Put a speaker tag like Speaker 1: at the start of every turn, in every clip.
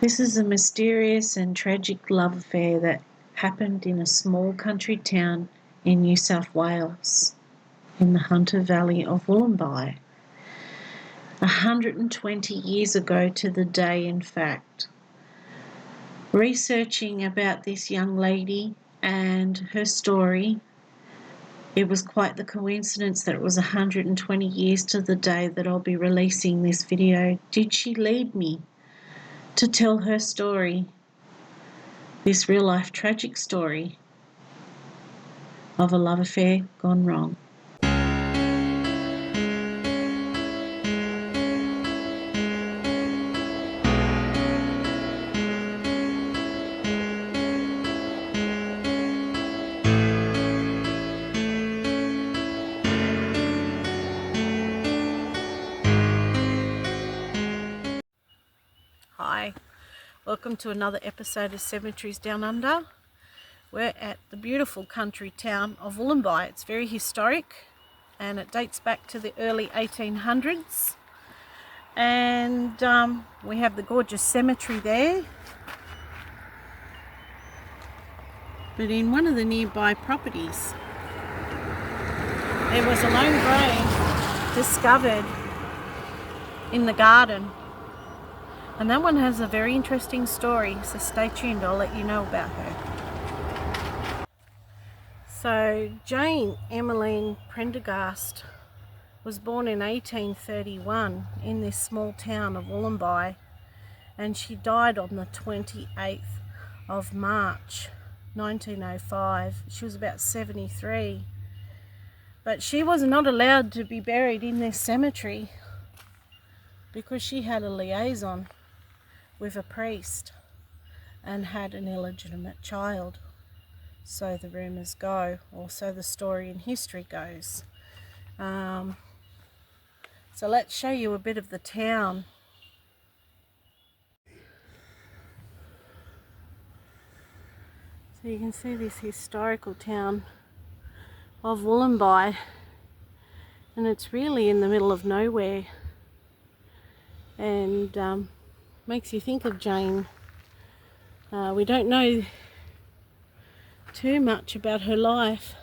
Speaker 1: This is a mysterious and tragic love affair that happened in a small country town in New South Wales, in the Hunter Valley of Wollombi. 120 years ago to the day, in fact. Researching about this young lady and her story, it was quite the coincidence that it was 120 years to the day that I'll be releasing this video. Did she lead me to tell her story, this real-life tragic story of a love affair gone wrong?
Speaker 2: Hi, welcome to another episode of Cemeteries Down Under. We're at the beautiful country town of Wollombi. It's very historic and it dates back to the early 1800s. And we have the gorgeous cemetery there. But in one of the nearby properties, there was a lone grave discovered in the garden. And that one has a very interesting story, so stay tuned, I'll let you know about her. So Jane Pendergast was born in 1831 in this small town of Wollombi, and she died on the 28th of March 1905. She was about 73. But she was not allowed to be buried in this cemetery because she had a liaison with a priest and had an illegitimate child. So the rumours go, or so the story in history goes. So let's show you a bit of the town. So you can see this historical town of Wollombi, and it's really in the middle of nowhere, and makes you think of Jane. We don't know too much about her life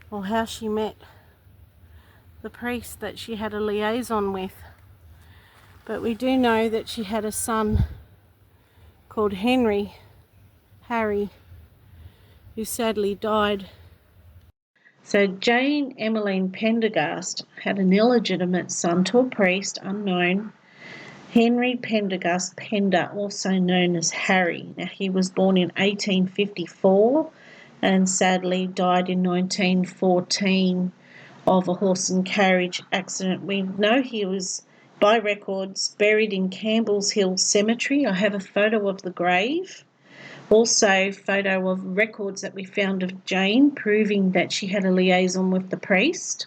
Speaker 2: or how she met the priest that she had a liaison with, but we do know that she had a son called Harry, who sadly died.
Speaker 1: So Jane Pendergast had an illegitimate son to a priest unknown, Henry Pendergast Pender, also known as Harry. Now, he was born in 1854 and sadly died in 1914 of a horse and carriage accident. We know he was, by records, buried in Campbell's Hill Cemetery. I have a photo of the grave. Also, photo of records that we found of Jane proving that she had a liaison with the priest.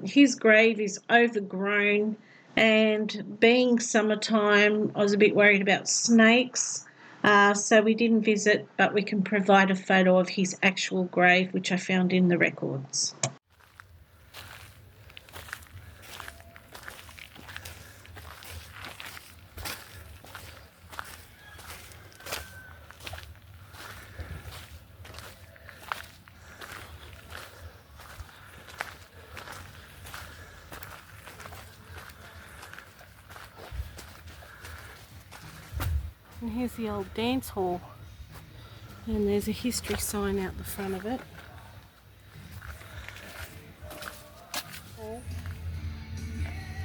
Speaker 1: His grave is overgrown, and being summertime, I was a bit worried about snakes, so we didn't visit, but we can provide a photo of his actual grave, which I found in the records.
Speaker 2: And here's the old dance hall, and there's a history sign out the front of it.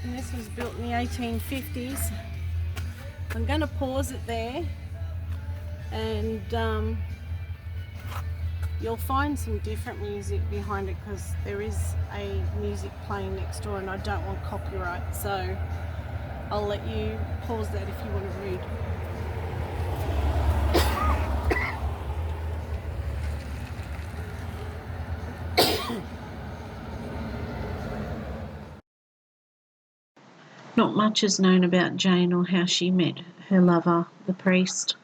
Speaker 2: And this was built in the 1850s. I'm going to pause it there, and you'll find some different music behind it because there is a music playing next door and I don't want copyright, so I'll let you pause that if you want to read.
Speaker 1: Not much is known about Jane or how she met her lover, the priest.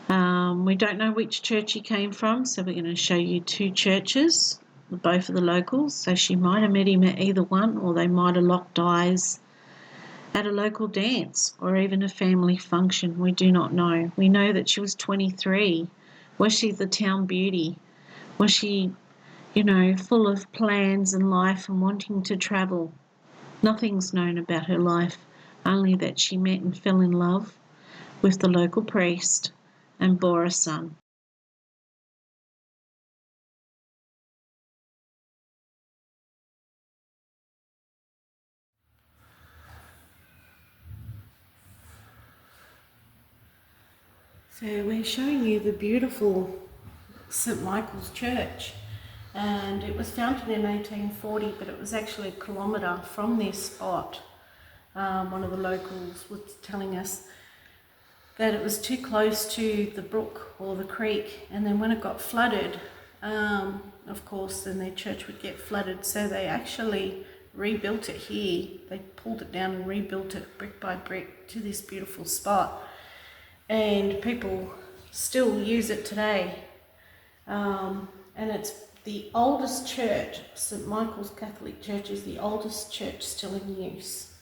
Speaker 1: We don't know which church he came from, so we're going to show you two churches, both of the locals. So she might have met him at either one, or they might have locked eyes at a local dance or even a family function. We do not know. We know that she was 23. Was she the town beauty? Was she, full of plans and life and wanting to travel? Nothing's known about her life, only that she met and fell in love with the local priest and bore a son. So we're showing you the beautiful St Michael's Church, and it was founded in 1840, but it was actually a kilometre from this spot. One of the locals was telling us that it was too close to the brook or the creek, and then when it got flooded, of course then their church would get flooded, so they actually rebuilt it here. They pulled it down and rebuilt it brick by brick to this beautiful spot, and people still use it today. And it's the oldest church. St Michael's Catholic Church is the oldest church still in use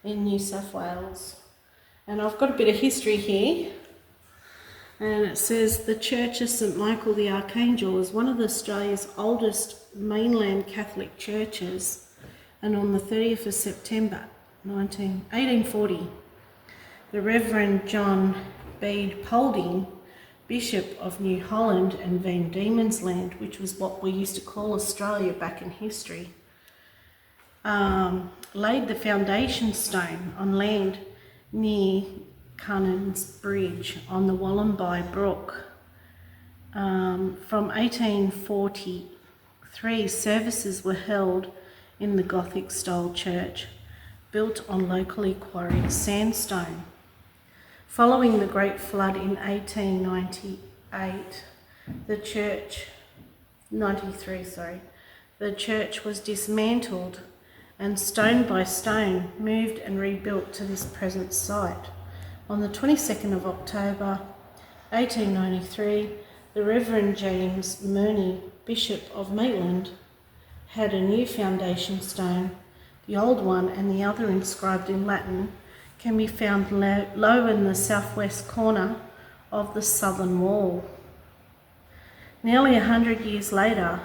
Speaker 1: in New South Wales. And I've got a bit of history here, and it says the Church of St Michael the Archangel is one of Australia's oldest mainland Catholic churches, and on the 30th of September 1840, the Reverend John Bede Paulding, Bishop of New Holland and Van Diemen's Land, which was what we used to call Australia back in history, laid the foundation stone on land near Cunnan's Bridge on the Wollombi Brook. From 1843, services were held in the Gothic-style church, built on locally quarried sandstone. Following the Great Flood in 1893, the church was dismantled and stone by stone moved and rebuilt to this present site. On the 22nd of October 1893, the Reverend James Murney, Bishop of Maitland, had a new foundation stone. The old one and the other inscribed in Latin can be found low in the southwest corner of the southern wall. Nearly 100 years later,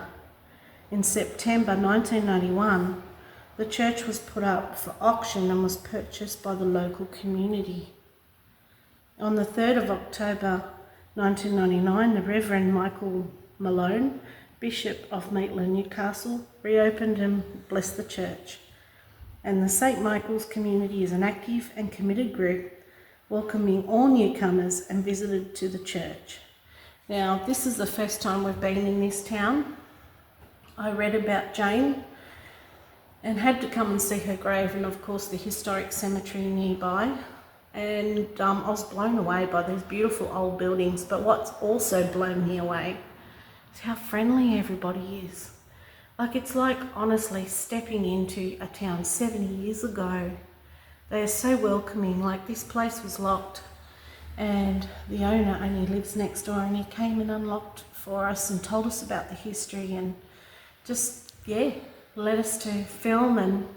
Speaker 1: in September 1991, the church was put up for auction and was purchased by the local community. On the 3rd of October 1999, the Reverend Michael Malone, Bishop of Maitland, Newcastle, reopened and blessed the church. And the St Michael's community is an active and committed group, welcoming all newcomers and visitors to the church. Now, this is the first time we've been in this town. I read about Jane and had to come and see her grave, and of course the historic cemetery nearby. And I was blown away by these beautiful old buildings, but what's also blown me away is how friendly everybody is. It's like honestly stepping into a town 70 years ago. They are so welcoming. This place was locked and the owner only lives next door, and he came and unlocked for us and told us about the history and just, led us to film,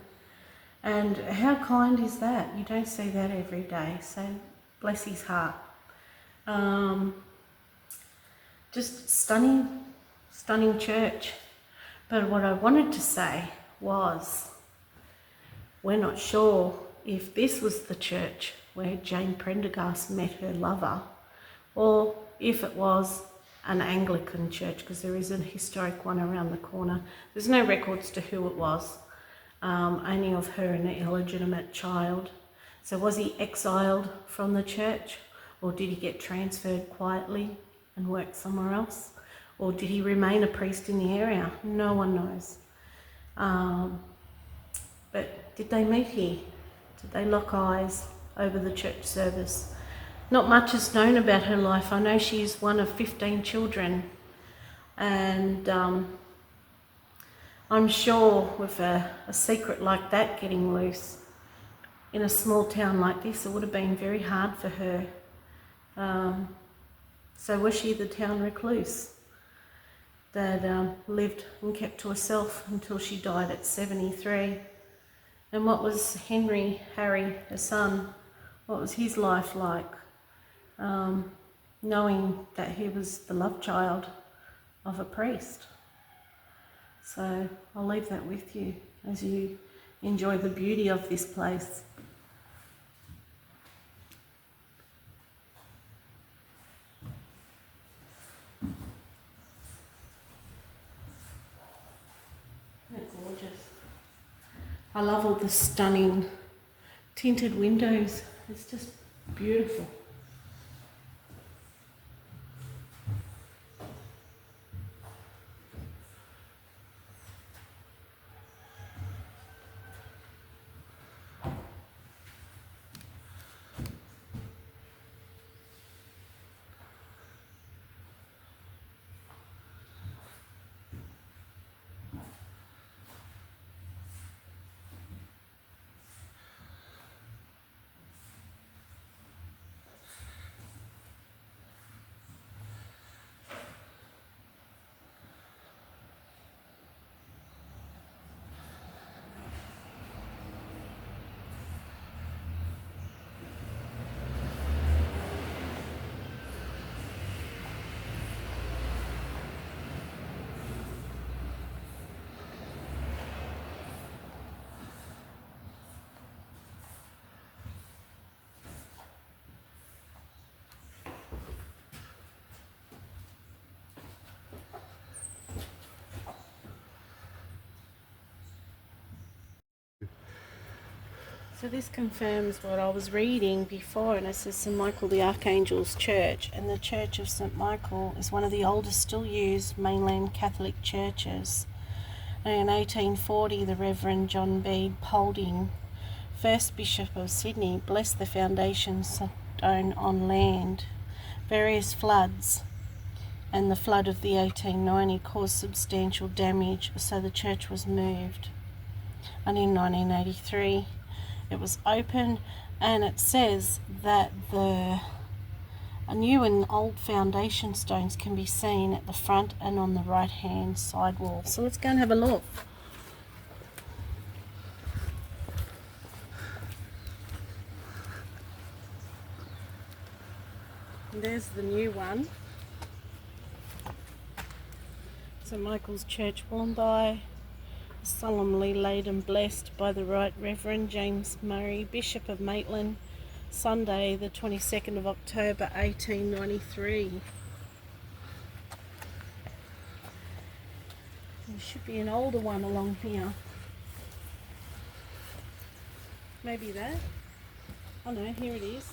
Speaker 1: and how kind is that? You don't see that every day, so bless his heart. Just stunning church. But what I wanted to say was, we're not sure if this was the church where Jane Pendergast met her lover, or if it was an Anglican church, because there is a historic one around the corner. There's no records to who it was, only of her and an illegitimate child. So was he exiled from the church, or did he get transferred quietly and work somewhere else? Or did he remain a priest in the area? No one knows. But did they meet here? Did they lock eyes over the church service? Not much is known about her life. I know she's one of 15 children, and I'm sure with a secret like that getting loose in a small town like this, it would have been very hard for her. So was she the town recluse that lived and kept to herself until she died at 73?
Speaker 2: And what was Harry, her son, what was his life like? Knowing that he was the love child of a priest. So I'll leave that with you as you enjoy the beauty of this place. They're gorgeous. I love all the stunning tinted windows. It's just beautiful. So this confirms what I was reading before, and it says St Michael the Archangel's Church, and the Church of St Michael is one of the oldest still used mainland Catholic churches. And in 1840, the Reverend John Bede Paulding, first Bishop of Sydney, blessed the foundation stone on land. Various floods and the flood of the 1890 caused substantial damage, so the church was moved. And in 1983, it was open, and it says that the new and old foundation stones can be seen at the front and on the right hand side wall. So let's go and have a look. And there's the new one. St Michael's Church, Wollombi, solemnly laid and blessed by the Right Reverend James Murray, Bishop of Maitland, Sunday the 22nd of October 1893. There should be an older one along here. Maybe that. Oh no, here it is.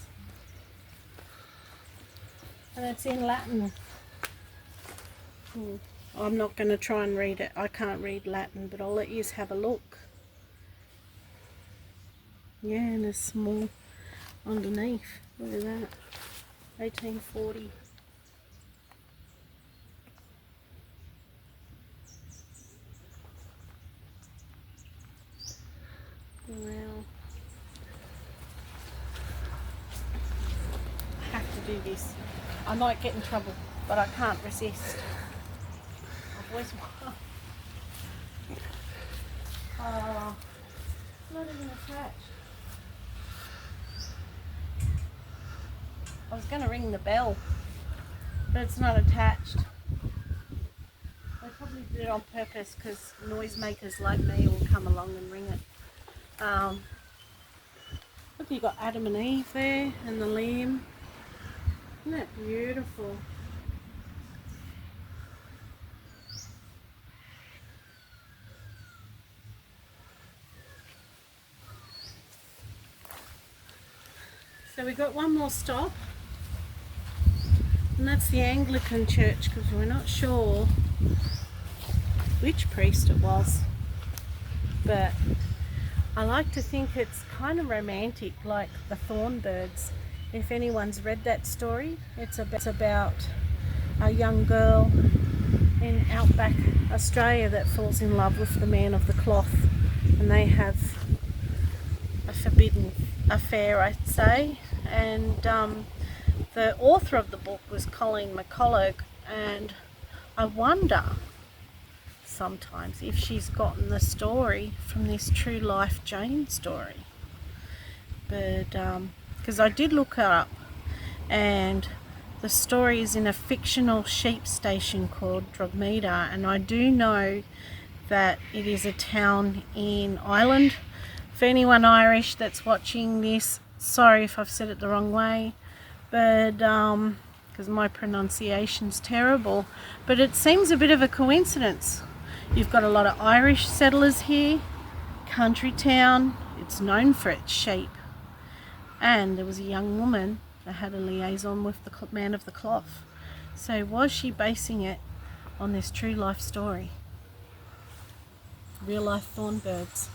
Speaker 2: And it's in Latin. I'm not going to try and read it. I can't read Latin, but I'll let you have a look. Yeah, and there's small underneath. Look at that. 1840. Wow. I have to do this. I might get in trouble, but I can't resist. Where's one? Oh, not even attached. I was going to ring the bell, but it's not attached. They probably did it on purpose because noisemakers like me will come along and ring it. Look, you got Adam and Eve there and the lamb. Isn't that beautiful? So we got one more stop, and that's the Anglican Church, because we're not sure which priest it was, but I like to think it's kind of romantic, like the Thorn Birds. If anyone's read that story, it's about a young girl in outback Australia that falls in love with the man of the cloth, and they have a forbidden affair, I'd say. And the author of the book was Colleen McCulloch, and I wonder, sometimes if she's gotten the story from this true life Jane story. But because I did look her up, and the story is in a fictional sheep station called Drogheda, and I do know that it is a town in Ireland. For anyone Irish that's watching this, sorry if I've said it the wrong way, but because my pronunciation's terrible, but it seems a bit of a coincidence. You've got a lot of Irish settlers here, country town, it's known for its sheep, and there was a young woman that had a liaison with the man of the cloth. So was she basing it on this true life story? Real life Thorn Birds.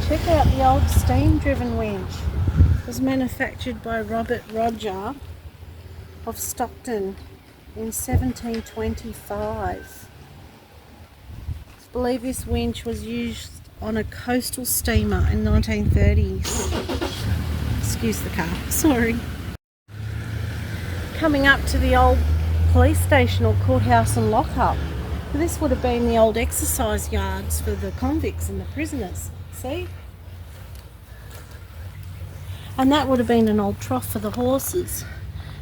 Speaker 2: Check out the old steam-driven winch. It was manufactured by Robert Roger of Stockton in 1725. I believe this winch was used on a coastal steamer in 1930s. Excuse the car, sorry. Coming up to the old police station or courthouse and lockup. This would have been the old exercise yards for the convicts and the prisoners. See? And that would have been an old trough for the horses.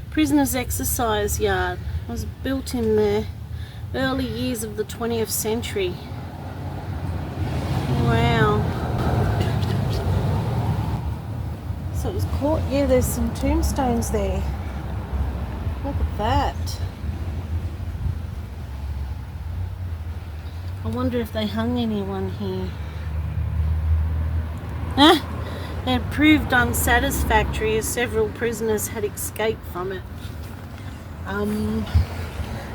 Speaker 2: Prisoners' exercise yard was built in the early years of the 20th century. Wow. So it was caught, yeah, there's some tombstones there. Look at that. I wonder if they hung anyone here. It had proved unsatisfactory as several prisoners had escaped from it. And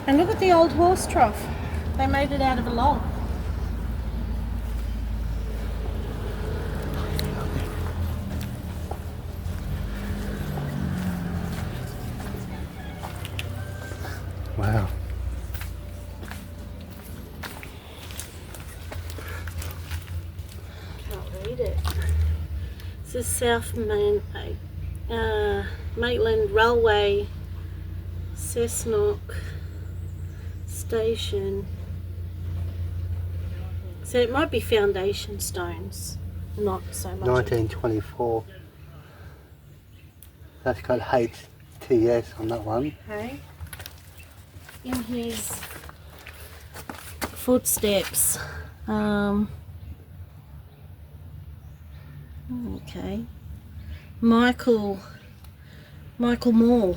Speaker 2: look at the old horse trough. They made it out of a log.
Speaker 3: Wow.
Speaker 2: Can't read it. This is South Maitland Railway, Cessnock Station. So it might be foundation stones, not so much.
Speaker 3: 1924. That's got HTS on that one.
Speaker 2: Okay. In his footsteps. Okay. Michael Moore.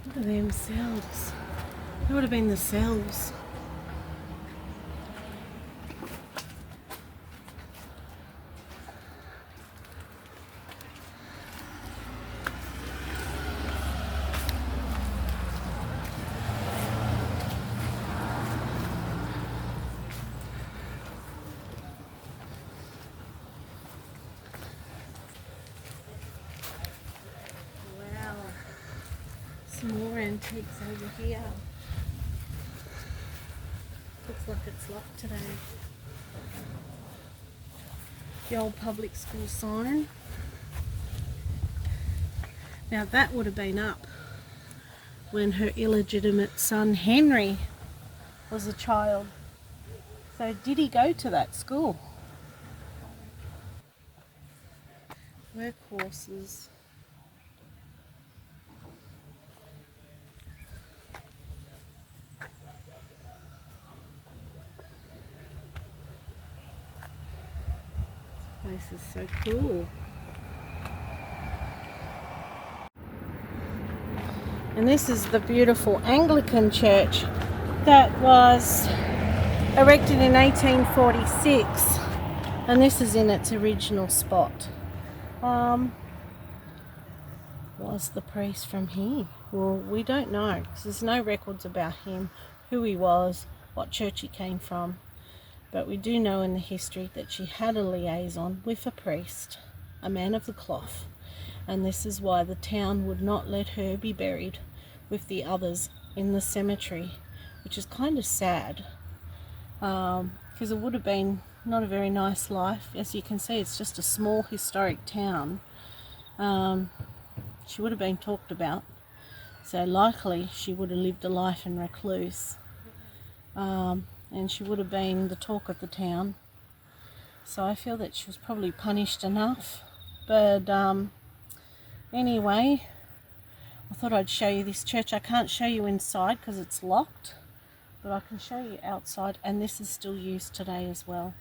Speaker 2: Look at them cells. That would have been the cells. More antiques over here. Looks like it's locked today. The old public school sign. Now that would have been up when her illegitimate son Henry was a child. So did he go to that school? Workhorses. This is so cool. And this is the beautiful Anglican Church that was erected in 1846, and this is in its original spot. Was the priest from here? Well, we don't know because there's no records about him, who he was, what church he came from. But we do know in the history that she had a liaison with a priest, a man of the cloth, and this is why the town would not let her be buried with the others in the cemetery, which is kind of sad, because it would have been not a very nice life. As you can see, it's just a small historic town. She would have been talked about, so likely she would have lived a life in recluse, and she would have been the talk of the town. So I feel that she was probably punished enough. But anyway, I thought I'd show you this church. I can't show you inside because it's locked, but I can show you outside, and this is still used today as well.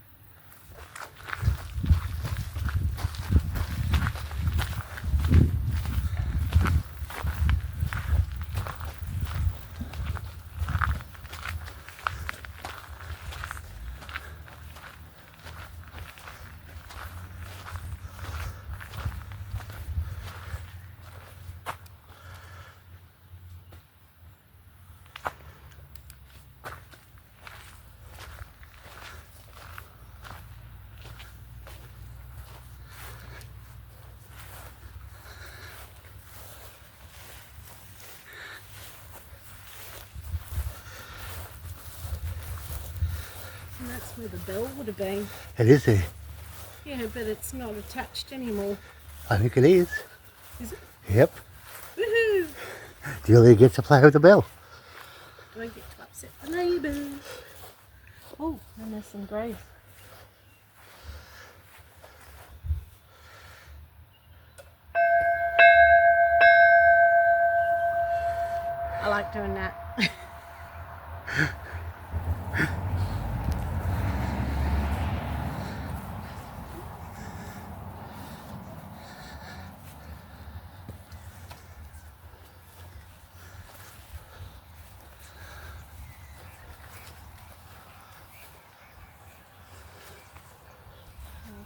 Speaker 2: And that's where the bell would have been.
Speaker 3: It is there.
Speaker 2: Yeah, but it's not attached anymore.
Speaker 3: I think it is.
Speaker 2: Is it?
Speaker 3: Yep.
Speaker 2: Woohoo!
Speaker 3: Julia gets to play with the bell.
Speaker 2: Do I get to upset the neighbours? Oh, and there's some graves. I like doing that.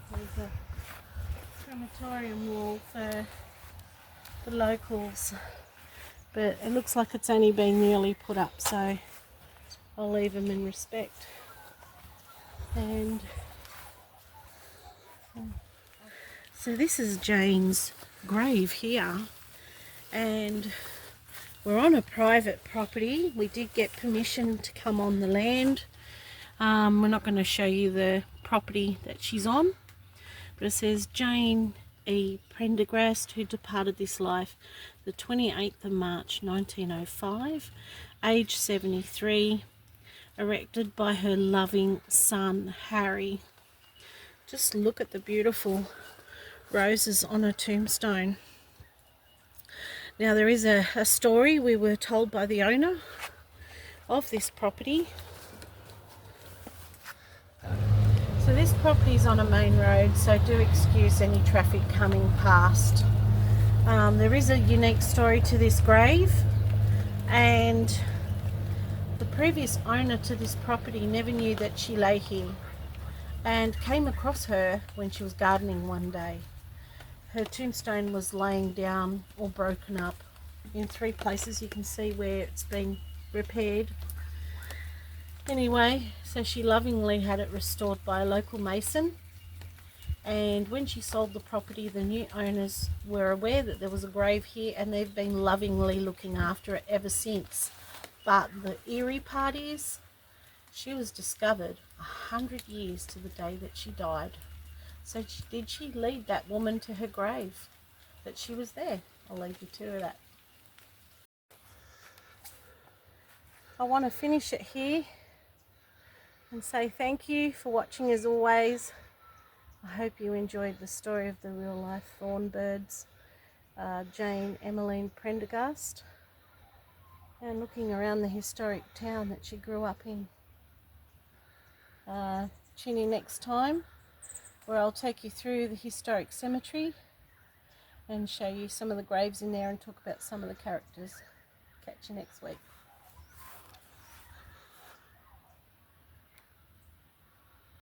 Speaker 2: There's a crematorium wall for the locals, but it looks like it's only been newly put up, so I'll leave them in respect. And so this is Jane's grave here, and we're on a private property. We did get permission to come on the land. We're not going to show you the property that she's on, but it says Jane E. Pendergast, who departed this life the 28th of March 1905, age 73, erected by her loving son Harry. Just look at the beautiful roses on a tombstone. Now there is a story we were told by the owner of this property. So this property is on a main road, so do excuse any traffic coming past. There is a unique story to this grave, and the previous owner to this property never knew that she lay here, and came across her when she was gardening one day. Her tombstone was laying down or broken up in 3 places. You can see where it's been repaired. Anyway, so she lovingly had it restored by a local mason, and when she sold the property, the new owners were aware that there was a grave here, and they've been lovingly looking after it ever since. But the eerie part is, she was discovered 100 years to the day that she died. So did she lead that woman to her grave? That she was there? I'll leave you to that. I want to finish it here and say thank you for watching as always. I hope you enjoyed the story of the real life Thorn Birds, Jane Emmeline Pendergast, and looking around the historic town that she grew up in. Tune in next time, where I'll take you through the historic cemetery and show you some of the graves in there and talk about some of the characters. Catch you next week.